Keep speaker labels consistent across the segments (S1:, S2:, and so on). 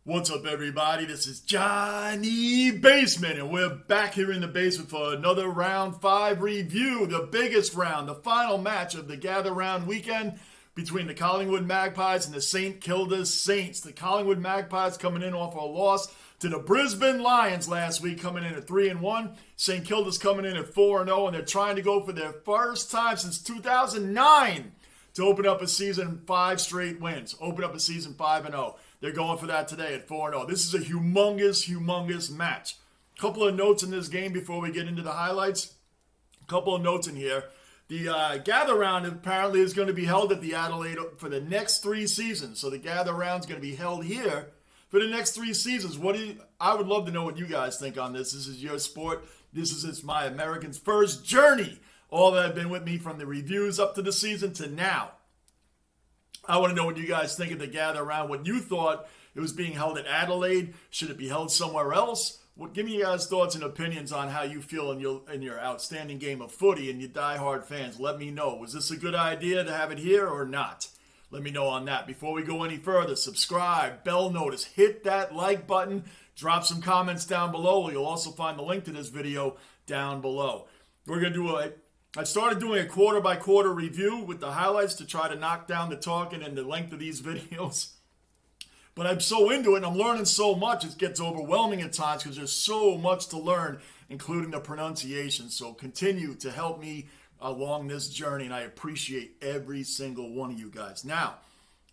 S1: What's up, everybody? This is Johnny Basement, and we're back here in the basement for another round 5 review. The biggest round, the final match of the Gather Round weekend between the Collingwood Magpies and the St. Kilda Saints. The Collingwood Magpies coming in off a loss to the Brisbane Lions last week, coming in at 3-1. St. Kilda's coming in at 4-0, and they're trying to go for their first time since 2009 to open up a season 5 straight wins. Open up a season 5-0. They're going for that today at 4-0. This is a humongous match. A couple of notes in this game before we get into the highlights. A couple of notes in here. The Gather Round apparently is going to be held at the Adelaide for the next 3 seasons. So the Gather Round is going to be held here for the next 3 seasons. I would love to know what you guys think on this. This is your sport. It's my American's first journey. All that have been with me from the reviews up to the season to now. I want to know what you guys think of the Gather Round. What you thought it was being held at Adelaide. Should it be held somewhere else? Give me your guys' thoughts and opinions on how you feel in your outstanding game of footy and your diehard fans. Let me know. Was this a good idea to have it here or not? Let me know on that. Before we go any further, subscribe, bell notice, hit that like button, drop some comments down below. You'll also find the link to this video down below. I started doing a quarter-by-quarter review with the highlights to try to knock down the talking and the length of these videos. But I'm so into it and I'm learning so much, it gets overwhelming at times because there's so much to learn, including the pronunciation. So continue to help me along this journey, and I appreciate every single one of you guys. Now,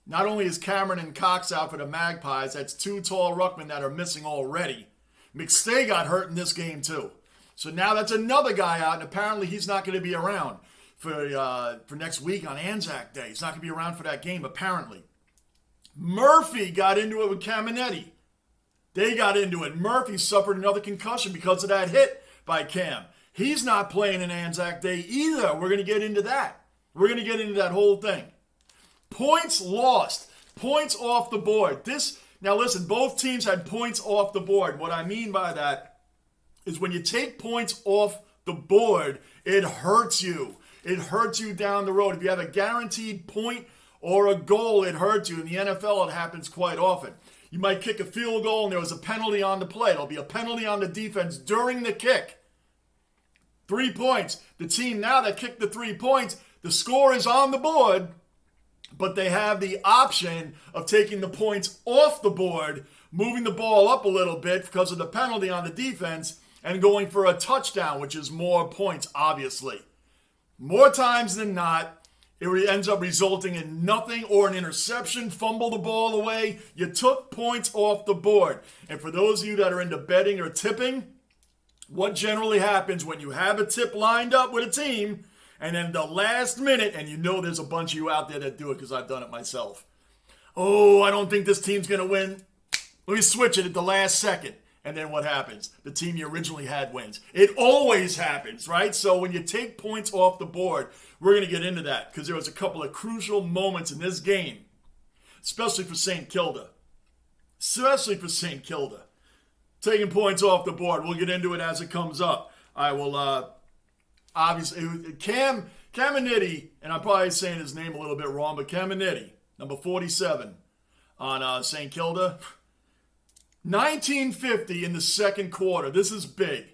S1: not only is Cameron and Cox out for the Magpies, that's 2 tall ruckmen that are missing already. McStay got hurt in this game too. So now that's another guy out, and apparently he's not going to be around for next week on Anzac Day. He's not going to be around for that game, apparently. Murphy got into it with Caminetti. They got into it. Murphy suffered another concussion because of that hit by Cam. He's not playing in Anzac Day either. We're going to get into that. We're going to get into that whole thing. Points lost. Points off the board. Now listen, both teams had points off the board. What I mean by that is when you take points off the board, it hurts you. It hurts you down the road. If you have a guaranteed point or a goal, it hurts you. In the NFL, it happens quite often. You might kick a field goal and there was a penalty on the play. There'll be a penalty on the defense during the kick. 3 points. The team now that kicked the 3 points, the score is on the board, but they have the option of taking the points off the board, moving the ball up a little bit because of the penalty on the defense, and going for a touchdown, which is more points, obviously. More times than not, it ends up resulting in nothing or an interception, fumble the ball away. You took points off the board. And for those of you that are into betting or tipping, what generally happens when you have a tip lined up with a team, and then the last minute, and you know there's a bunch of you out there that do it because I've done it myself. Oh, I don't think this team's going to win. Let me switch it at the last second. And then what happens? The team you originally had wins. It always happens, right? So when you take points off the board, we're going to get into that because there was a couple of crucial moments in this game, especially for St. Kilda. Taking points off the board. We'll get into it as it comes up. I will, obviously, Caminetti, and I'm probably saying his name a little bit wrong, but Caminetti, number 47 on St. Kilda. 1950 in the second quarter. This is big.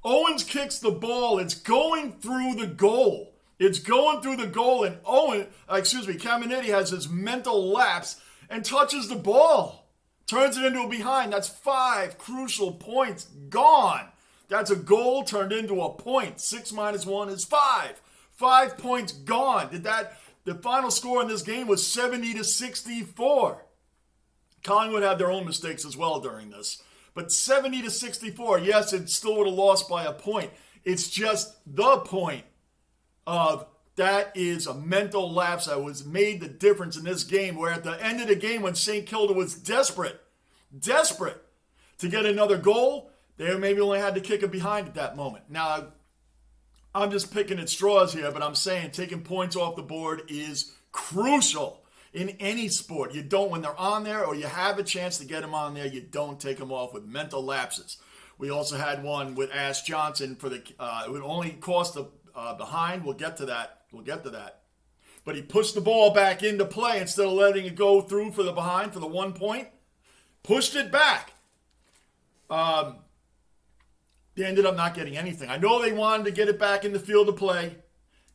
S1: Owens kicks the ball. It's going through the goal. And Caminetti has his mental lapse and touches the ball. Turns it into a behind. That's 5 crucial points gone. That's a goal turned into a point. 6 minus 1 is 5. 5 points gone. The final score in this game was 70-64. Collingwood had their own mistakes as well during this. But 70-64, yes, it still would have lost by a point. It's just the point of that is a mental lapse that was made the difference in this game, where at the end of the game when St. Kilda was desperate to get another goal, they maybe only had to kick it behind at that moment. Now, I'm just picking at straws here, but I'm saying taking points off the board is crucial. In any sport, you don't, when they're on there or you have a chance to get them on there, you don't take them off with mental lapses. We also had one with Ash Johnson it would only cost a behind. We'll get to that. But he pushed the ball back into play instead of letting it go through for the behind for the 1 point. Pushed it back. They ended up not getting anything. I know they wanted to get it back in the field of play.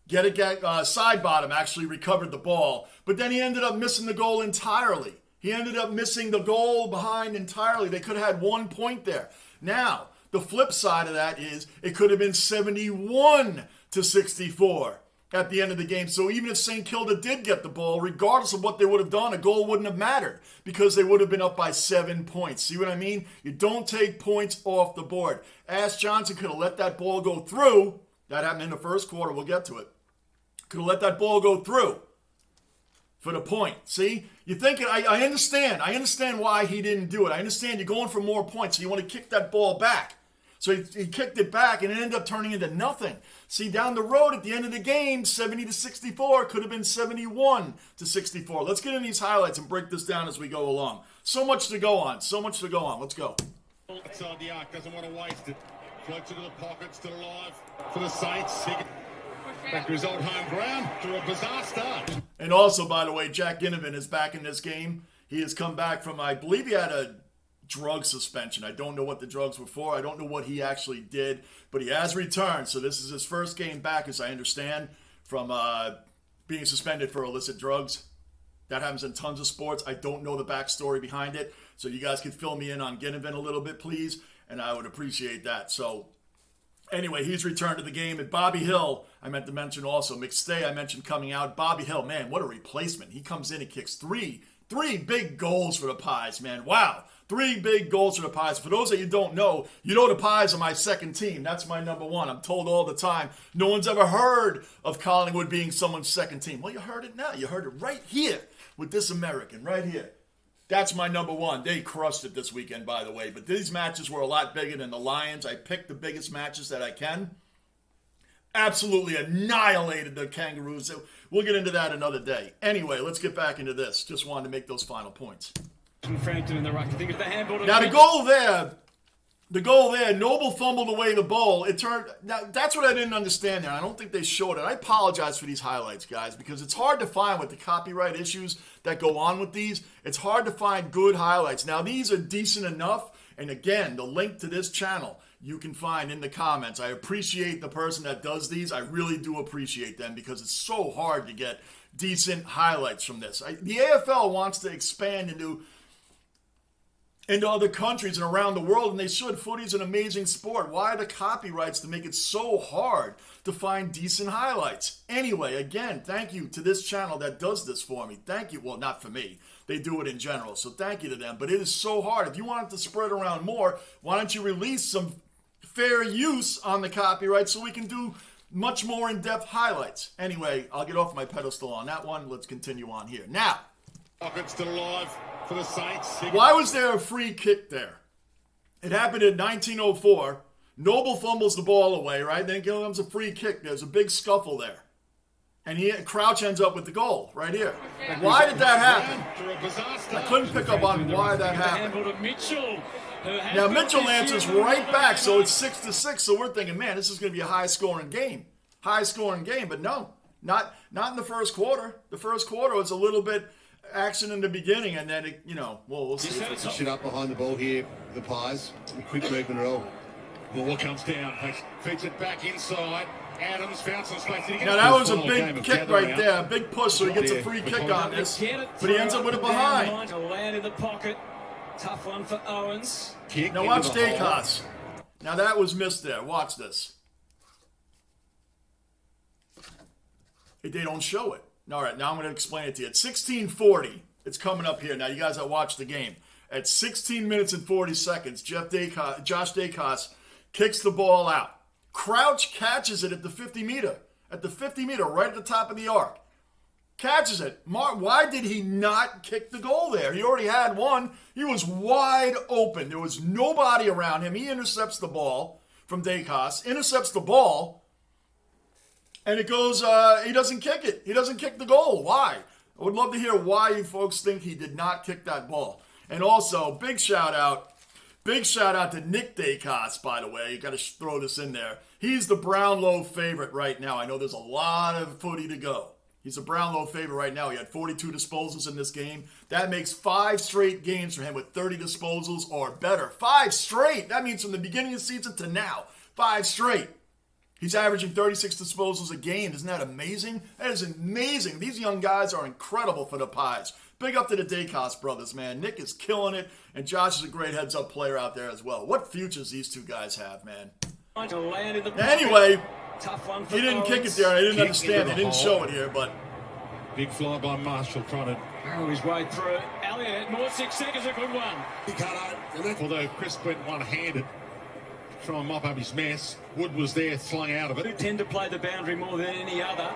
S1: Side bottom actually recovered the ball. But then he ended up missing the goal entirely. He ended up missing the goal behind entirely. They could have had 1 point there. Now, the flip side of that is it could have been 71-64 at the end of the game. So even if St. Kilda did get the ball, regardless of what they would have done, a goal wouldn't have mattered because they would have been up by 7 points. See what I mean? You don't take points off the board. Ash Johnson could have let that ball go through. That happened in the first quarter. We'll get to it. Could have let that ball go through for the point. See? You think I understand. I understand why he didn't do it. I understand you're going for more points, so you want to kick that ball back. So he kicked it back, and it ended up turning into nothing. See, down the road at the end of the game, 70-64 could have been 71-64. Let's get in these highlights and break this down as we go along. So much to go on. Let's go.
S2: Outside the arc, doesn't want to waste it. Floats into the pocket, still alive for the Saints. Back to his old home ground, to a bizarre start.
S1: And also, by the way, Jack Ginnivan is back in this game. He has come back from, I believe he had a drug suspension. I don't know what the drugs were for. I don't know what he actually did, but he has returned. So this is his first game back, as I understand, from being suspended for illicit drugs. That happens in tons of sports. I don't know the backstory behind it, so you guys could fill me in on Ginnivan a little bit, please, and I would appreciate that. So anyway, he's returned to the game. And Bobby Hill, I meant to mention also. McStay, I mentioned coming out. Bobby Hill, man, what a replacement. He comes in and kicks three big goals for the Pies, man. Wow. 3 big goals for the Pies. For those of you who don't know, the Pies are my second team. That's my number one. I'm told all the time, no one's ever heard of Collingwood being someone's second team. Well, you heard it now. You heard it right here with this American, right here. That's my number one. They crushed it this weekend, by the way. But these matches were a lot bigger than the Lions. I picked the biggest matches that I can. Absolutely annihilated the Kangaroos. We'll get into that another day. Anyway, let's get back into this. Just wanted to make those final points.
S3: Frampton in the ruck. I think it's the handball.
S1: Now the goal there, Noble fumbled away the ball. Now that's what I didn't understand there. I don't think they showed it. I apologize for these highlights, guys, because it's hard to find with the copyright issues that go on with these. It's hard to find good highlights. Now these are decent enough, and again, the link to this channel you can find in the comments. I appreciate the person that does these. I really do appreciate them because it's so hard to get decent highlights from this. The AFL wants to expand into other countries and around the world, and they should. Footy's an amazing sport. Why are the copyrights to make it so hard to find decent highlights? Anyway, again, thank you to this channel that does this for me. Thank you. Well, not for me. They do it in general, so thank you to them. But it is so hard. If you want it to spread around more, why don't you release some fair use on the copyright so we can do much more in-depth highlights? Anyway, I'll get off my pedestal on that one. Let's continue on here. Now,
S2: Pocket still alive for the Saints.
S1: Why was there a free kick there? It happened in 1904. Noble fumbles the ball away, right? Then comes a free kick. There's a big scuffle there. And Crouch ends up with the goal right here. Why did that happen? I couldn't pick up on why that happened. Now Mitchell answers right back, so it's 6-6. So we're thinking, man, this is going to be a high-scoring game. But no, not in the first quarter. The first quarter was a little bit action in the beginning, and then we'll see.
S4: Shit up behind the ball here, the Pies. Quick movement at all.
S2: Ball comes down, feeds it back inside. Adams found some space.
S1: Now that was a big kick right there, a big push, so he gets a free kick on this, but he ends up with it behind.
S3: Land in the pocket. Tough one for Owens.
S1: Now watch Dacos. Now that was missed there. Watch this. They don't show it. All right, now I'm going to explain it to you. At 16:40, it's coming up here. Now, you guys that watch the game. At 16 minutes and 40 seconds, Josh Dacos kicks the ball out. Crouch catches it at the 50-meter. At the 50-meter, right at the top of the arc. Catches it. Why did he not kick the goal there? He already had one. He was wide open. There was nobody around him. He intercepts the ball from Dacos. Intercepts the ball. And it goes, he doesn't kick it. He doesn't kick the goal. Why? I would love to hear why you folks think he did not kick that ball. And also, big shout out to Nick Dacos, by the way. You got to throw this in there. He's the Brownlow favorite right now. I know there's a lot of footy to go. He's a Brownlow favorite right now. He had 42 disposals in this game. That makes 5 straight games for him with 30 disposals or better. 5 straight. That means from the beginning of the season to now. 5 straight. He's averaging 36 disposals a game. Isn't that amazing? That is amazing. These young guys are incredible for the Pies. Big up to the Dacos brothers, man. Nick is killing it, and Josh is a great heads-up player out there as well. What futures these two guys have, man. Anyway, he didn't kick it there. I didn't understand. They didn't show it here, but...
S2: Big fly by Marshall trying to
S3: arrow his way through it. Elliott, more 6 seconds, a good one.
S2: Although Chris went one-handed, try and mop up his mess. Wood was there, flung out of
S3: Who
S2: it.
S3: tend to play the boundary more than any other.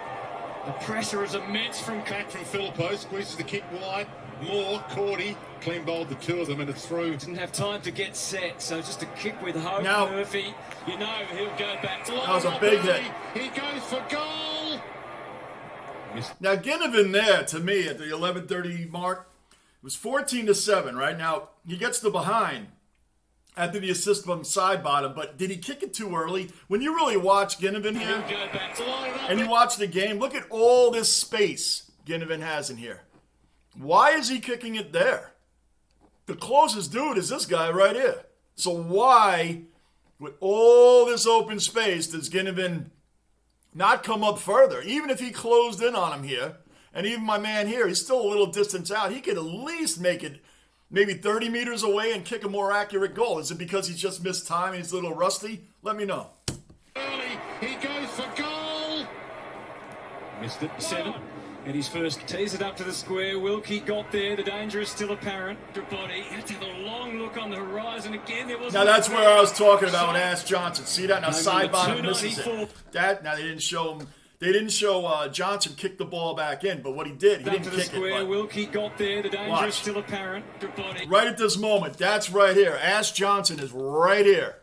S3: The pressure is immense from
S2: Back from Philippo, squeezes the kick wide. More, Cordy, clean bowled the two of them and it's through.
S3: Didn't have time to get set, so just a kick with hope.
S1: Now,
S3: Murphy, you know he'll go back to
S1: that was a big hit.
S2: He goes for goal.
S1: Now, Ginnivan there, to me, at the 11:30 mark, it was 14-7, right? Now, he gets the behind after the assist from side bottom, but did he kick it too early? When you really watch Ginnivan here, and you watch the game, look at all this space Ginnivan has in here. Why is he kicking it there? The closest dude is this guy right here. So why, with all this open space, does Ginnivan not come up further? Even if he closed in on him here, and even my man here, he's still a little distance out. He could at least make it maybe 30 meters away and kick a more accurate goal. Is it because he's just missed time and he's a little rusty? Let me know.
S2: Early, he goes for goal.
S3: Missed it. 7. And his first tees it up to the square. Wilkie got there. The danger is still apparent. Body had to have a long look on the horizon again. There was
S1: now that's where I was talking about with Ash Johnson. See that? Now side bottom misses it. That now they didn't show him. They didn't show Johnson kick the ball back in, but what he did, he didn't kick it. But
S3: Wilkie got there. The danger is still apparent. Body.
S1: Right at this moment, that's right here. Ash Johnson is right here.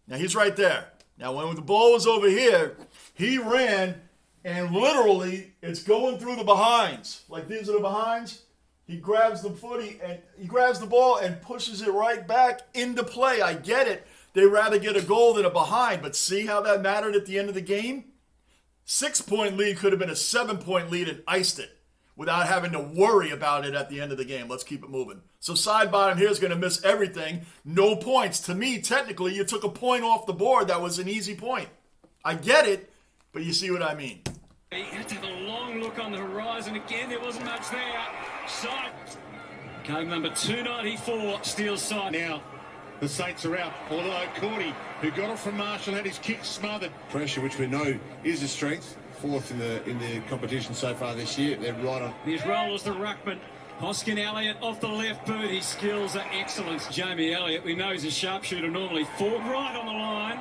S1: Now he's right there. Now when the ball was over here, he ran. And literally, it's going through the behinds. Like these are the behinds. He grabs the footy and he grabs the ball and pushes it right back into play. I get it. They'd rather get a goal than a behind. But see how that mattered at the end of the game? 6-point lead could have been a 7-point lead and iced it without having to worry about it at the end of the game. Let's keep it moving. So side bottom here is going to miss everything. No points. To me, technically, you took a point off the board. That was an easy point. I get it, but you see what I mean.
S3: He had to have a long look on the horizon again. There wasn't much there. Side. Game number 294. Steals side.
S2: Now, the Saints are out. Although Cordy, who got it from Marshall, had his kick smothered.
S4: Pressure, which we know is a strength. 4th in the competition so far this year. They're right on.
S3: His role as the ruckman. Hoskin Elliott off the left boot. His skills are excellent. Jamie Elliott, we know he's a sharpshooter normally. Forward right on the line,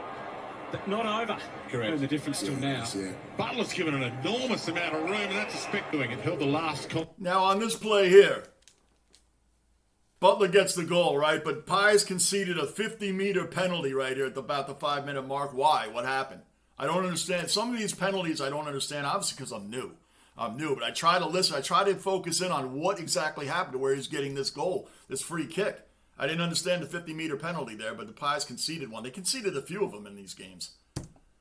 S3: but not over.
S4: Correct.
S3: And the difference still now.
S4: Yeah.
S2: Butler's given an enormous amount of room, and that's a spec doing it. Held the last
S1: Now on this play here, Butler gets the goal, right? But Pies conceded a 50-meter penalty right here at about the 5-minute mark. Why? What happened? I don't understand. Some of these penalties I don't understand, obviously because I'm new. But I try to listen. I try to focus in on what exactly happened to where he's getting this goal, this free kick. I didn't understand the 50-meter penalty there, but the Pies conceded one. They conceded a few of them in these games.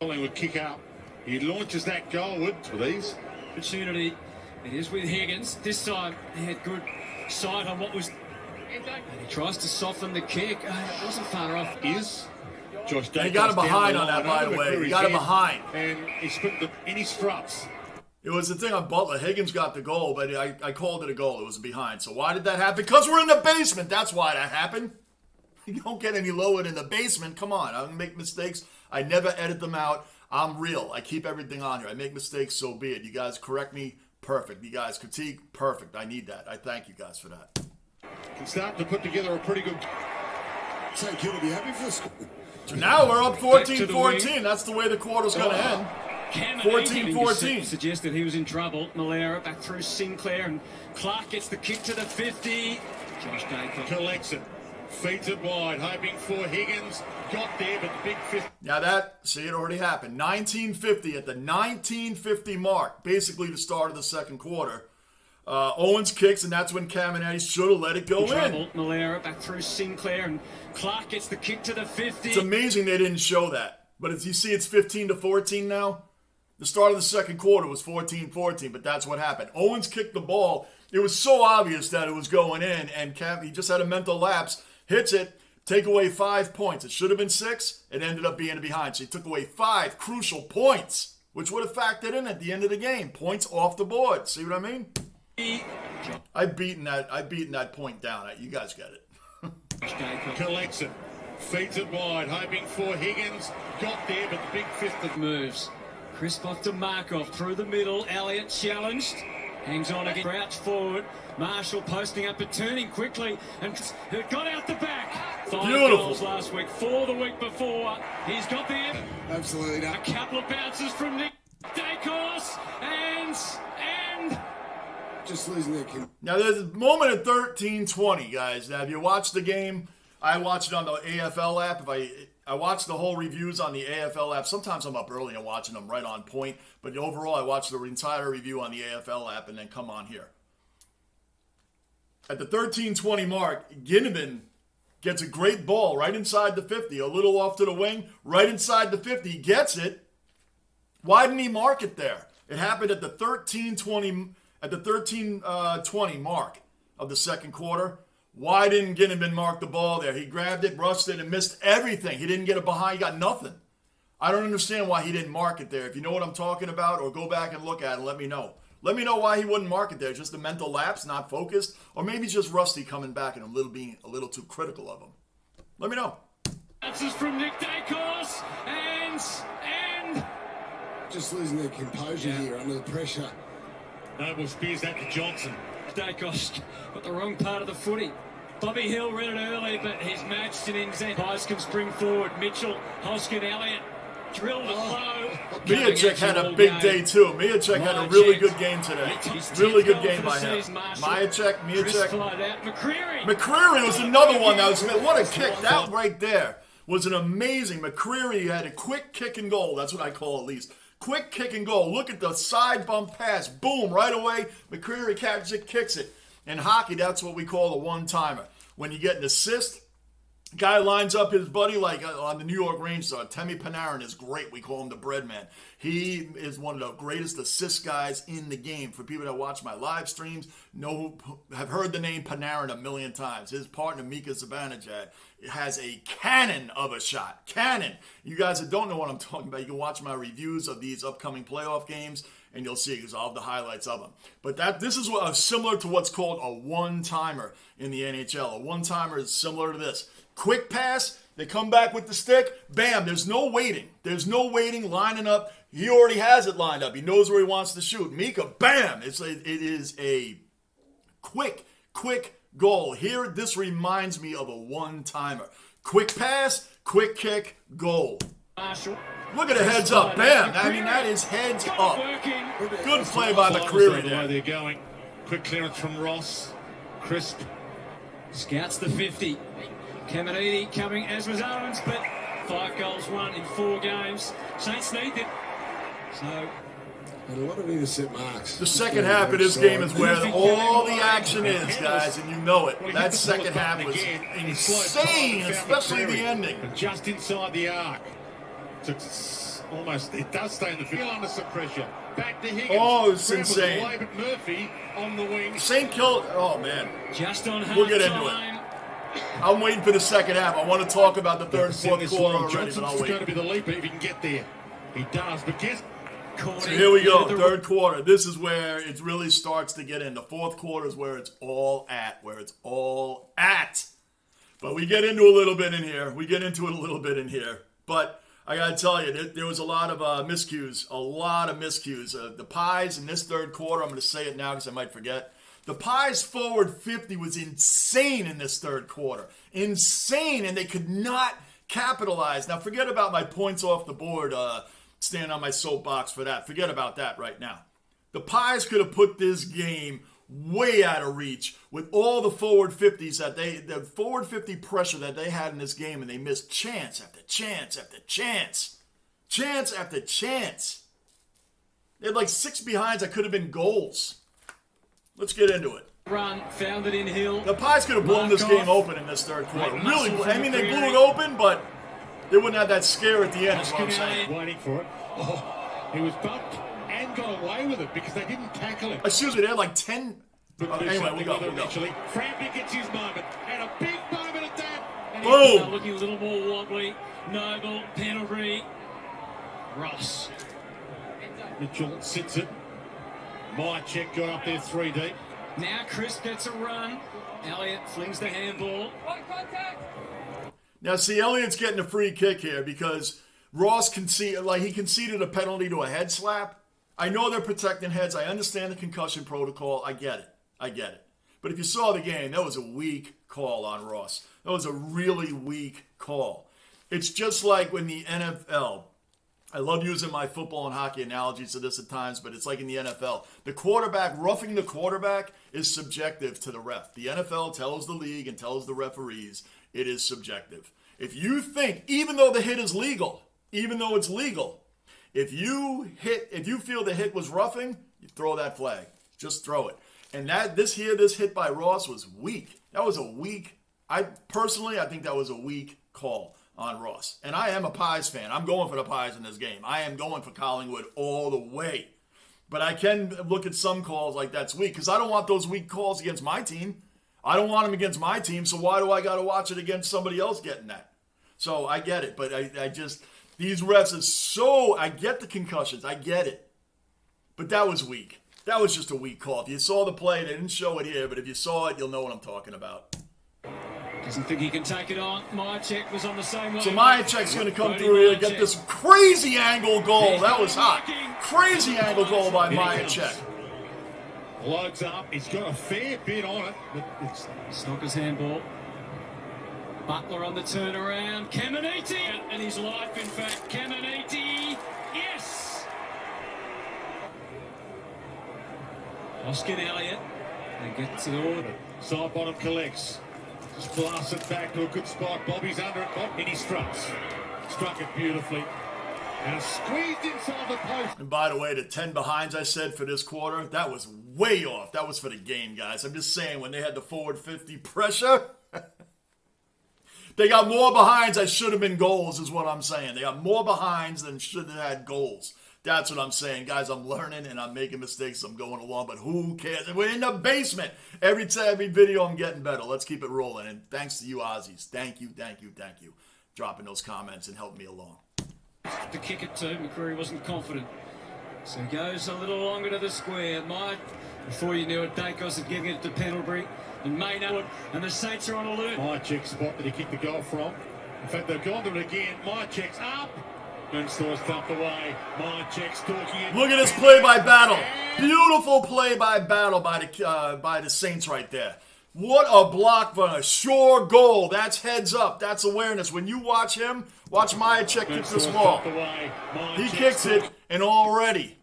S2: Collingwood kick out. He launches that goalward for these.
S3: Opportunity. It is with Higgins. This time he had good sight on what was. And he tries to soften the kick. It wasn't far off.
S2: Is Josh Dacos.
S1: He got him behind on that, by the way. He got him behind.
S2: And he split in his struts.
S1: It was the thing on Butler. Higgins got the goal, but I called it a goal. It was behind. So why did that happen? Because we're in the basement. That's why that happened. You don't get any lower in the basement. Come on. I make mistakes. I never edit them out. I'm real. I keep everything on here. I make mistakes, so be it. You guys correct me, perfect. You guys critique, perfect. I need that. I thank you guys for that.
S2: Can start to put together a pretty good...
S4: So Kilda, be happy for us.
S1: So now we're up 14-14. That's the way the quarter's going to end. 14-14.
S3: Suggested he was in trouble. Malera back through Sinclair, and Clark gets the kick to the 50. Josh Dacos
S2: collects it. Feeds it wide, hoping for Higgins. Got there, but the big fifth.
S1: Now it already happened. 1950 at the 1950 mark, basically the start of the second quarter. Owens kicks, and that's when Cmon should have let it go in.
S3: Malera back through Sinclair, and Clark gets the kick to the 50.
S1: It's amazing they didn't show that. But as you see, it's 15-14 now. The start of the second quarter was 14-14, but that's what happened. Owens kicked the ball. It was so obvious that it was going in, and he just had a mental lapse, hits it, take away 5 points. It should have been 6. It ended up being behind. So he took away 5 crucial points, which would have factored in at the end of the game. Points off the board. See what I mean? I've beaten that point down. You guys get it.
S2: Collects it. Feeds it wide, hoping for Higgins. Got there, but the big fist that
S3: moves. Crisp off to Markov through the middle. Elliott challenged. Hangs on again. Crouch forward. Marshall posting up but turning quickly. And it got out the back. 5 goals last week. 4 the week before. He's got the...
S4: Absolutely not.
S3: A couple of bounces from Nick Dacos. And...
S4: Just losing their kid.
S1: Now, there's a moment at 13:20, guys. Now, if you watch the game, I watch it on the AFL app. If I watch the whole reviews on the AFL app. Sometimes I'm up early and watching them right on point. But overall, I watch the entire review on the AFL app and then come on here. At the 13:20 mark, Ginnivan gets a great ball right inside the 50. A little off to the wing, right inside the 50. He gets it. Why didn't he mark it there? It happened at the 13:20 mark of the second quarter. Why didn't Ginnivan mark the ball there? He grabbed it, rushed it, and missed everything. He didn't get it behind. He got nothing. I don't understand why he didn't mark it there. If you know what I'm talking about, or go back and look at it, let me know. Let me know why he wouldn't mark it there. Just a mental lapse, not focused, or maybe just Rusty coming back and being a little too critical of him. Let me know.
S3: That's just from Nick Dacos, and
S4: just losing their composure here under the pressure.
S2: Noble spears that to Johnson.
S3: Dacos got the wrong part of the footy. Bobby Hill read it early, but he's matched it in Zen. Pies can spring forward. Mitchell, Hoskin, Elliott drilled it low.
S1: Miacek had a big day too. Miacek had a really good game today. Really good game by him. Miacek. McCreary was another one that was, what a kick. That right there was an amazing. McCreary had a quick kick and goal. That's what I call at least. Quick kick and goal. Look at the side bump pass. Boom, right away. McCreary catches it, kicks it. In hockey, that's what we call a one-timer. When you get an assist, guy lines up his buddy like on the New York Rangers. Temi Panarin is great. We call him the bread man. He is one of the greatest assist guys in the game. For people that watch my live streams, have heard the name Panarin a million times. His partner, Mika Zibanejad, has a cannon of a shot. Cannon. You guys that don't know what I'm talking about, you can watch my reviews of these upcoming playoff games, and you'll see because I'll have the highlights of them. But this is similar to what's called a one-timer in the NHL. A one-timer is similar to this. Quick pass, they come back with the stick, bam, there's no waiting. There's no waiting, lining up. He already has it lined up. He knows where he wants to shoot. Mika, bam! It is a quick goal. Here, this reminds me of a one-timer. Quick pass, quick kick, goal. Look at the heads up. Bam! I mean, that is heads up. Good play by McCreary there.
S2: They're going. Quick clearance from Ross. Crisp.
S3: Scouts the 50. Caminiti coming, as was Owens, but 5 goals won in 4 games. Saints need it. So...
S4: And a lot of innocent marks.
S1: The second half of this game is where all the action is, guys, and you know it. That second half was insane, especially the ending.
S2: Just inside the arc. It does stay in the field under some pressure. Back to Higgins.
S1: Oh, it's insane.
S2: Away, but Murphy on the wing.
S1: St. Kilda. Oh, man.
S3: Just on
S1: we'll get into it. I'm waiting for the second half. I want to talk about the third and fourth quarter already, but I'll wait.
S2: Johnson's going to be the leaper if he can get there. He does, but guess...
S1: So here we go, third quarter. This is where it really starts to get in. The fourth quarter is where it's all at, But we get into a little bit in here. But I got to tell you, there was a lot of miscues. The Pies in this third quarter, I'm going to say it now because I might forget. The Pies forward 50 was insane in this third quarter. Insane, and they could not capitalize. Now, forget about my points off the board, stand on my soapbox for that. Forget about that right now. The Pies could have put this game way out of reach with all the forward 50s the forward 50 pressure that they had in this game, and they missed chance after chance after chance. Chance after chance. They had like 6 behinds that could have been goals. Let's get into it.
S3: Run, found it in Hill.
S1: The Pies could have blown this game open in this third quarter. Really, I mean, they blew it open, but they wouldn't have that scare at the end, is what I'm saying.
S2: Waiting for it. He was bumped and got away with it because they didn't tackle him.
S1: Excuse me, they had like 10. Anyway, we'll go.
S2: Frampton gets his moment, and a big moment at that. And
S1: Boom!
S3: Looking a little more wobbly. Noble, Pendlebury, Ross.
S2: Mitchell sits it. Mychek got up there 3 deep.
S3: Now Chris gets a run. Elliott flings the handball.
S1: Now, see, Elliott's getting a free kick here because Ross conceded a penalty to a head slap. I know they're protecting heads. I understand the concussion protocol. I get it. But if you saw the game, that was a weak call on Ross. That was a really weak call. It's just like when the NFL, I love using my football and hockey analogies to this at times, but it's like in the NFL. The quarterback, roughing the quarterback is subjective to the ref. The NFL tells the league and tells the referees it is subjective. If you think, even though the hit is legal, even though it's legal, if you feel the hit was roughing, you throw that flag. Just throw it. And this hit by Ross was weak. That was a weak, I think that was a weak call on Ross. And I am a Pies fan. I'm going for the Pies in this game. I am going for Collingwood all the way. But I can look at some calls like that's weak because I don't want those weak calls against my team. I don't want them against my team, so why do I got to watch it against somebody else getting that? So I get it, but I just, these refs is so, I get the concussions, I get it. But that was weak. That was just a weak call. If you saw the play, they didn't show it here, but if you saw it, you'll know what I'm talking about.
S3: Doesn't think he can take it on. Mychek was on the same line.
S1: So Mychek's going to come through here and get this crazy angle goal. That was hot. Crazy angle goal by Mychek.
S2: Loads up. He's got a fair bit on it. But it's
S3: Snooker's handball. Butler on the turnaround. Caminiti. And his life, in fact. Caminiti. Yes! Oscar Elliott. They get to the order.
S2: Side bottom collects. Just blasts it back to a good spot. Bobby's under it. And he struts. Struck it beautifully. And squeezed inside the post.
S1: And by the way, the 10 behinds I said for this quarter, that was way off. That was for the game, guys. I'm just saying, when they had the forward 50 pressure, they got more behinds that should have been goals, is what I'm saying. They got more behinds than should have had goals. That's what I'm saying. Guys, I'm learning and I'm making mistakes. I'm going along, but who cares? We're in the basement. Every video, I'm getting better. Let's keep it rolling. And thanks to you, Aussies. Thank you. Dropping those comments and helping me along.
S3: To kick it to, McCreary wasn't confident. So he goes a little longer to the square. Before you knew it, Dacos had given it to Pendlebury and Maynard, and the Saints are on alert.
S2: Mychek's spot that he kicked the goal from. In fact, they've gone to it again. Mychek's up. Moonstall's dumped away. Mychek's talking it.
S1: Look at this play by Battle. Beautiful play by Battle by the Saints right there. What a block for a sure goal. That's heads up. That's awareness. When you watch him, watch Mychek kick this ball. He kicks it, and already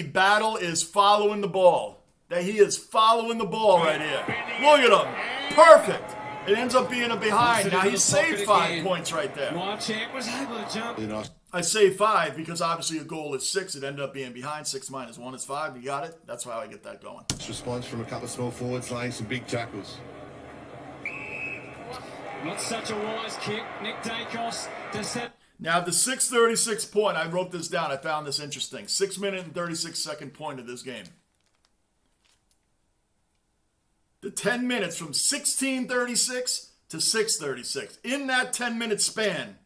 S1: Battle is following the ball. That he is folling the ball right here. Look at him. Perfect. It ends up being a behind. Now he's saved 5 points right there.
S3: Mychek was able to jump.
S1: I say 5 because obviously a goal is 6. It ended up being behind. 6 minus 1 is 5. You got it? That's how I get that going.
S4: Response from a couple of small forwards laying some big tackles.
S3: Not such a wise kick. Nick Dacos to set.
S1: Now the 6:36 point, I wrote this down. I found this interesting. 6-minute and 36-second point of this game. The 10 minutes from 16:36 to 6:36. In that 10-minute span,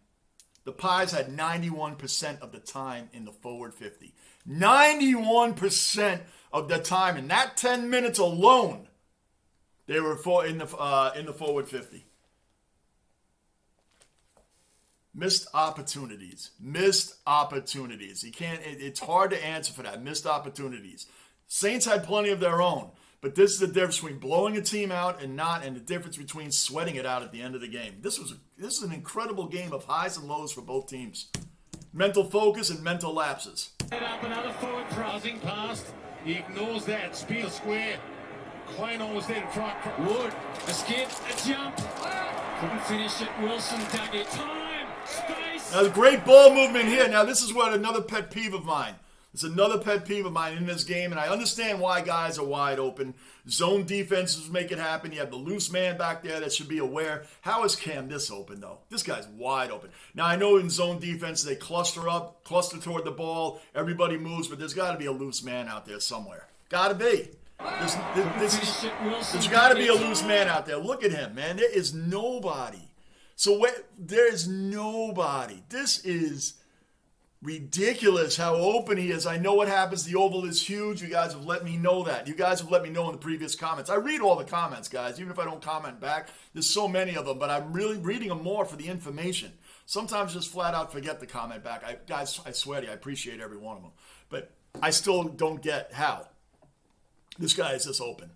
S1: the Pies had 91% of the time in the forward 50. 91% of the time in that 10 minutes alone, they were in the forward 50. Missed opportunities. You can't. It's hard to answer for that. Missed opportunities. Saints had plenty of their own. But this is the difference between blowing a team out and not, and the difference between sweating it out at the end of the game. This is an incredible game of highs and lows for both teams. Mental focus and mental lapses.
S2: Up another forward crossing past. He ignores that. Spear square. Quaynor was there to try.
S3: Wood, a skip, a jump. Couldn't finish it. Wilson dug it. Time, space.
S1: Now, great ball movement here. Now, this is what another pet peeve of mine. It's another pet peeve of mine in this game, and I understand why guys are wide open. Zone defenses make it happen. You have the loose man back there that should be aware. How is Cam this open, though? This guy's wide open. Now, I know in zone defense they cluster up, cluster toward the ball. Everybody moves, but there's got to be a loose man out there somewhere. Got to be. There's got to be a loose man out there. Look at him, man. There is nobody. There is nobody. This is ridiculous how open he is. I know what happens. The oval is huge. You guys have let me know that. You guys have let me know in the previous comments. I read all the comments, guys, even if I don't comment back. There's so many of them, but I'm really reading them more for the information. Sometimes just flat out forget to comment back. Guys, I swear to you, I appreciate every one of them. But I still don't get how this guy is this open.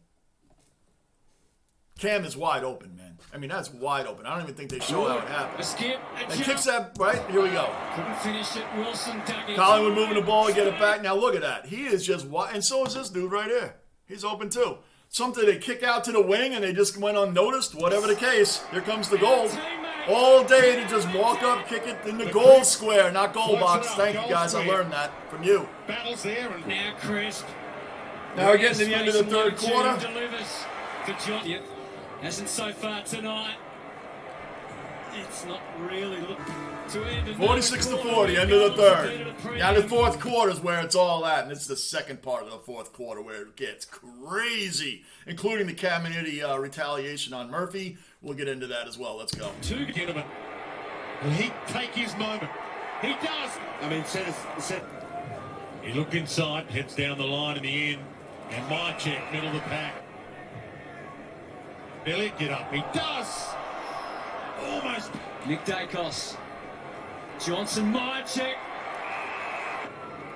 S1: Cam is wide open, man. I mean, that's wide open. I don't even think they show how it happened.
S3: A skip,
S1: And kicks that, right? Here we go.
S3: couldn't finish it. Wilson dug it.
S1: Collingwood moving the ball, get it back. Now look at that. He is just wide. And so is this dude right here. He's open too. Something they kick out to the wing and they just went unnoticed. Whatever the case, here comes the goal. All day to just walk up, kick it in the goal square, not goal box. Thank you, guys. I learned that from you.
S2: Battles there and
S3: Now Crisp.
S1: Now we're getting to the end of the third quarter.
S3: Delivers for John. Yep. Hasn't so far tonight. It's not really to end.
S1: 46-40, end of the third. Now the fourth quarter is where it's all at, and it's the second part of the fourth quarter where it gets crazy, including the Caminiti retaliation on Murphy. We'll get into that as well. Let's go.
S2: two gentlemen. Will he take his moment? He does. I mean, he looked inside, heads down the line in the end, and Mychek, middle of the pack. Elliott, get up. He does. Almost.
S3: Nick Dacos. Johnson, Mychek.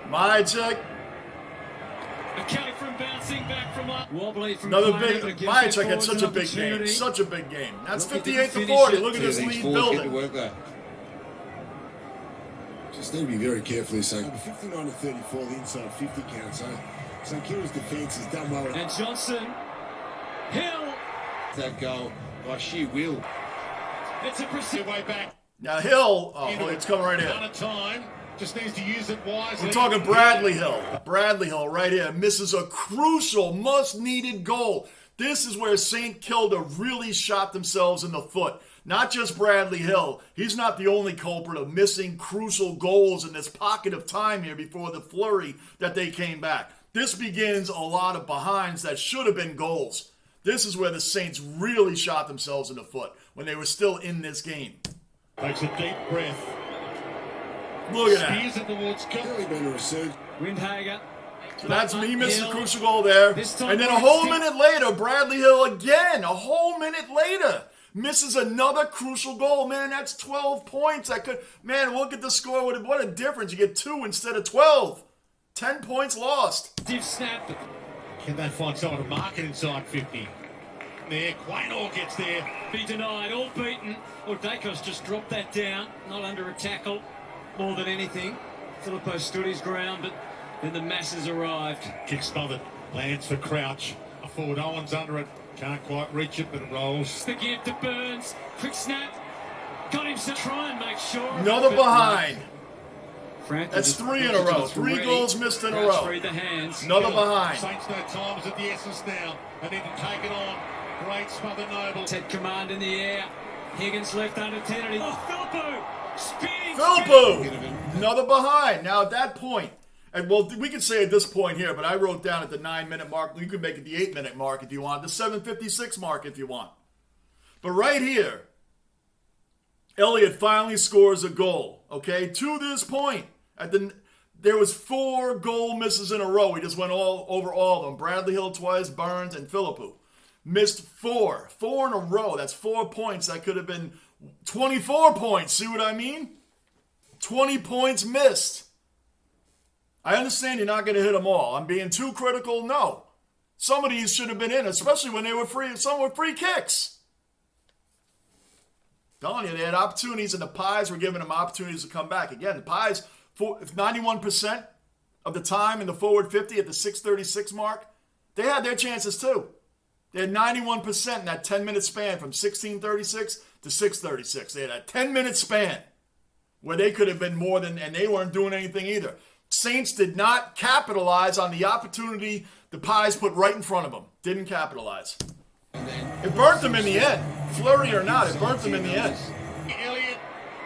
S1: Mychek.
S3: Okay from bouncing back from up. Wobbly from
S1: Another
S3: Clayton,
S1: big.
S3: but gives
S1: Mychek
S3: their
S1: had
S3: forwards
S1: such
S3: an
S1: a big game.
S3: opportunity.
S1: Such a big game. That's
S3: Look, he didn't
S1: 58-40.
S3: finish
S1: Look at this
S5: These
S1: lead
S5: forwards get to
S1: building.
S5: work there.
S6: Just need to be very careful here. So 59 to 34, the inside 50 count. So Kilda's defence has done well.
S3: And Johnson. Hill.
S5: That goal by sheer will.
S3: It's a pursuit.
S2: Way back.
S1: Now Hill. Oh, it's coming right
S2: Ton
S1: in.
S2: of time. Just needs to use it wisely.
S1: We're talking Bradley Hill. Bradley Hill right here misses a crucial, must-needed goal. This is where St. Kilda really shot themselves in the foot. Not just Bradley Hill. He's not the only culprit of missing crucial goals in this pocket of time here before the flurry that they came back. This begins a lot of behinds that should have been goals. This is where the Saints really shot themselves in the foot when they were still in this game.
S2: Takes a deep breath.
S1: Look at that.
S2: Spears it towards Kilda.
S6: Really been a resurgence.
S3: Windhager.
S1: So that's me missing a
S3: Hill.
S1: crucial goal there.
S3: This time
S1: And then a
S3: by
S1: whole
S3: six.
S1: minute later, Bradley Hill again, a whole minute later, misses another crucial goal. Man, that's 12 points. Man, look at the score. What a difference. You get 2 instead of 12. 10 points lost.
S3: Div snap.
S2: Can they find someone to mark it inside 50? There, Quaynor gets there.
S3: Be denied. All beaten. Well, Dacos just dropped that down. Not under a tackle. More than anything. Filippo stood his ground, but then the masses arrived.
S2: Kick smothered. Lands for Crouch. A forward. Owen's under it. Can't quite reach it, but it rolls.
S3: The give to Burns. Quick snap. Got him to try and make sure.
S1: Another
S3: But
S1: behind.
S3: Frampton
S1: That's
S3: just
S1: 3 in a
S3: pushed it
S1: row.
S3: to
S1: 3
S3: three.
S1: goals missed in a
S3: Crouch
S1: row.
S3: freed the hands.
S1: Another
S2: Kilda.
S1: behind.
S2: Saints know time is at the essence now. They need to take it on. Great smother Noble.
S3: Had command in the air. Higgins left unattended. Oh, Philippou! Spinning!
S1: Philippou! Another behind. Now at that point, and well, we could say at this point here, but I wrote down at the 9-minute mark. You could make it the 8-minute mark if you want, the 7:56 mark if you want. But right here, Elliott finally scores a goal. Okay, to this point, there was 4 goal misses in a row. We just went over all of them. Bradley Hill twice, Burns, and Philippou. Missed 4 in a row. That's 4 points. That could have been 24 points. See what I mean? 20 points missed. I understand you're not going to hit them all. I'm being too critical. No. Some of these should have been in, especially when they were free. Some were free kicks. Telling you, they had opportunities, and the Pies were giving them opportunities to come back. Again, the Pies, 91% of the time in the forward 50 at the 6:36 mark, they had their chances too. They had 91% in that 10-minute span from 16:36 to 6:36. They had a 10-minute span where they could have been more than, and they weren't doing anything either. Saints did not capitalize on the opportunity the Pies put right in front of them. Didn't capitalize. It burnt them in the end. Flurry or not, it burnt them in the end.
S2: Elliott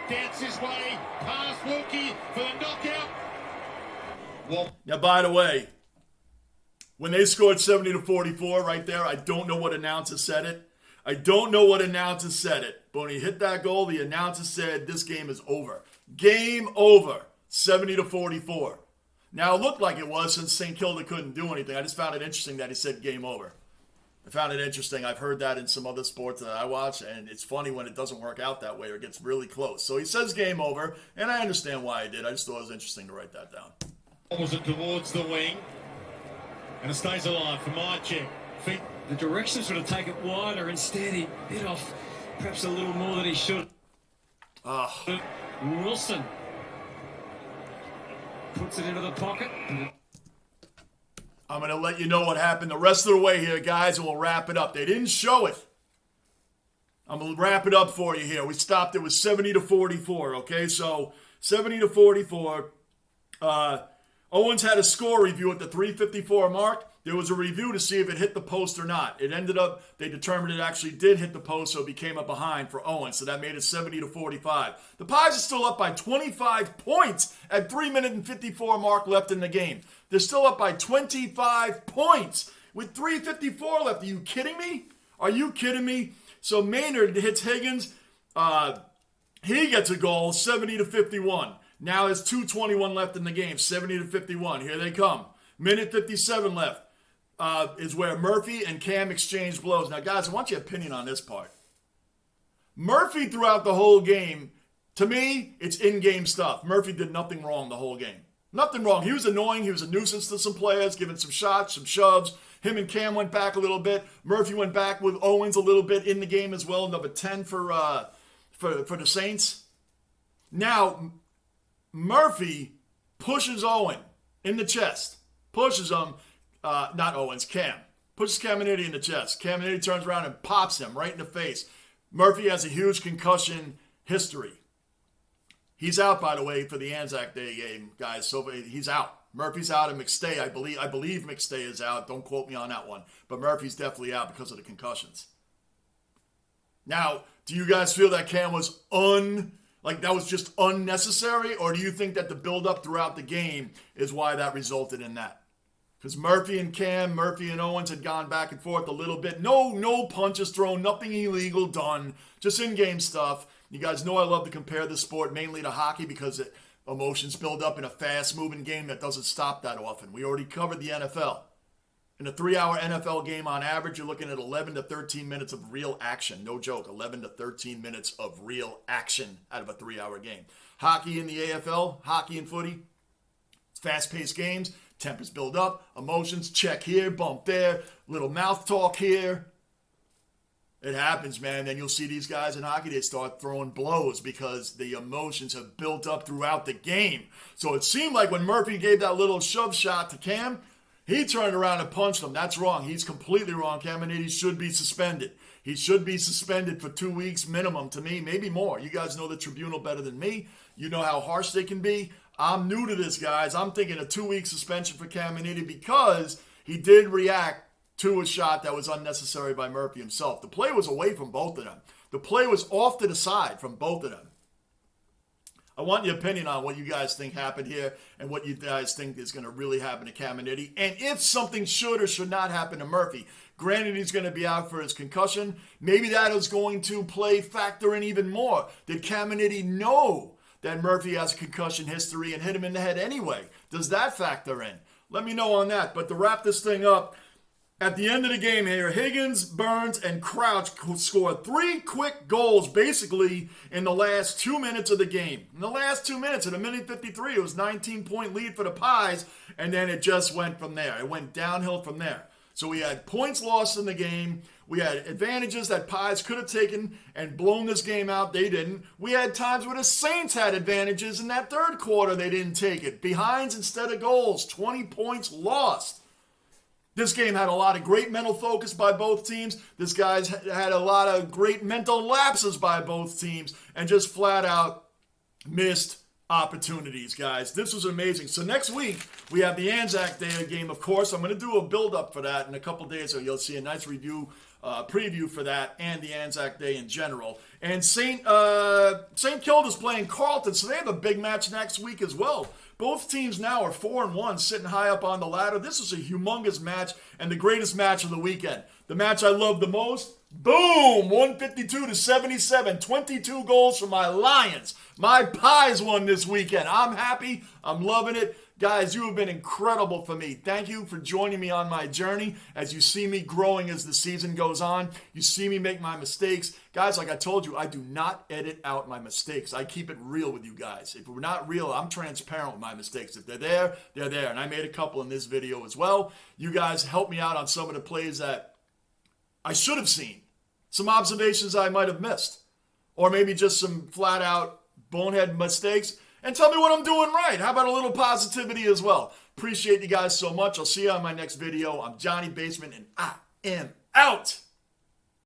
S2: dances his way past Wilkie for the knockout. Well,
S1: Now, by the way, when they scored 70-44 right there, I don't know what announcer said it. But when he hit that goal, the announcer said, this game is over. Game over. 70-44. Now, it looked like it was since St. Kilda couldn't do anything. I just found it interesting that he said game over. I found it interesting. I've heard that in some other sports that I watch, and it's funny when it doesn't work out that way or gets really close. So he says game over, and I understand why he did. I just thought it was interesting to write that down.
S2: was it towards the wing, and it stays alive for my check. Feet.
S3: The direction sort of take it wider. Instead, he bit off perhaps a little more than he should. Wilson puts it into the pocket.
S1: I'm going to let you know what happened the rest of the way here, guys, and we'll wrap it up. They didn't show it. I'm going to wrap it up for you here. We stopped. It was 70-44, okay? So 70-44. Owens had a score review at the 3:54 mark. There was a review to see if it hit the post or not. It ended up, they determined it actually did hit the post, so it became a behind for Owens. So that made it 70-45. The Pies are still up by 25 points at 3 minute and 54 mark left in the game. They're still up by 25 points with 3:54 left. Are you kidding me? Are you kidding me? So Maynard hits Higgins. He gets a goal, 70-51. Now there's 2:21 left in the game, 70-51. Here they come. Minute 57 left is where Murphy and Cam exchange blows. Now, guys, I want your opinion on this part. Murphy throughout the whole game, to me, it's in-game stuff. Murphy did nothing wrong the whole game. Nothing wrong. He was annoying. He was a nuisance to some players, giving some shots, some shoves. Him and Cam went back a little bit. Murphy went back with Owens a little bit in the game as well. Number 10 for the Saints. Now, Murphy pushes Owen in the chest. Pushes him, not Owens, Cam. Pushes Caminiti in the chest. Caminiti turns around and pops him right in the face. Murphy has a huge concussion history. He's out, by the way, for the Anzac Day game, guys. So he's out. Murphy's out, and McStay, I believe McStay is out. Don't quote me on that one. But Murphy's definitely out because of the concussions. Now, do you guys feel that Cam was that was just unnecessary, or do you think that the build-up throughout the game is why that resulted in that? Because Murphy and Owens had gone back and forth a little bit. No punches thrown, nothing illegal done, just in-game stuff. You guys know I love to compare this sport mainly to hockey because emotions build up in a fast-moving game that doesn't stop that often. We already covered the NFL. In a 3-hour NFL game, on average, you're looking at 11 to 13 minutes of real action. No joke, 11 to 13 minutes of real action out of a 3-hour game. Hockey in the AFL, hockey and footy, it's fast-paced games. Tempers build up, emotions, check here, bump there, little mouth talk here. It happens, man. Then you'll see these guys in hockey, they start throwing blows because the emotions have built up throughout the game. So it seemed like when Murphy gave that little shove shot to Cam, he turned around and punched him. That's wrong. He's completely wrong. Caminiti should be suspended. He should be suspended for 2 weeks minimum to me, maybe more. You guys know the tribunal better than me. You know how harsh they can be. I'm new to this, guys. I'm thinking a 2-week suspension for Caminiti because he did react to a shot that was unnecessary by Murphy himself. The play was away from both of them. The play was off to the side from both of them. I want your opinion on what you guys think happened here and what you guys think is going to really happen to Caminiti. And if something should or should not happen to Murphy. Granted, he's going to be out for his concussion. Maybe that is going to factor in even more. Did Caminiti know that Murphy has a concussion history and hit him in the head anyway? Does that factor in? Let me know on that. But to wrap this thing up, at the end of the game here, Higgins, Burns, and Crouch scored 3 quick goals basically in the last 2 minutes of the game. In the last 2 minutes, at a minute 53, it was a 19-point lead for the Pies, and then it just went from there. It went downhill from there. So we had points lost in the game. We had advantages that Pies could have taken and blown this game out. They didn't. We had times where the Saints had advantages in that third quarter. They didn't take it. Behinds instead of goals. 20 points lost. This game had a lot of great mental focus by both teams. This guy's had a lot of great mental lapses by both teams and just flat out missed opportunities, guys. This was amazing. So next week, we have the Anzac Day game, of course. I'm going to do a build-up for that in a couple days, so you'll see a nice preview for that and the Anzac Day in general. And St. Kilda's playing Carlton, so they have a big match next week as well. Both teams now are 4-1, sitting high up on the ladder. This is a humongous match and the greatest match of the weekend. The match I love the most, boom, 152-77, 22 goals for my Lions. My Pies won this weekend. I'm happy. I'm loving it. Guys, you have been incredible for me. Thank you for joining me on my journey. As you see me growing as the season goes on, you see me make my mistakes. Guys, like I told you, I do not edit out my mistakes. I keep it real with you guys. If we're not real, I'm transparent with my mistakes. If they're there, they're there. And I made a couple in this video as well. You guys helped me out on some of the plays that I should have seen. Some observations I might have missed. Or maybe just some flat-out bonehead mistakes. And tell me what I'm doing right. How about a little positivity as well? Appreciate you guys so much. I'll see you on my next video. I'm Johnny Basement, and I am out.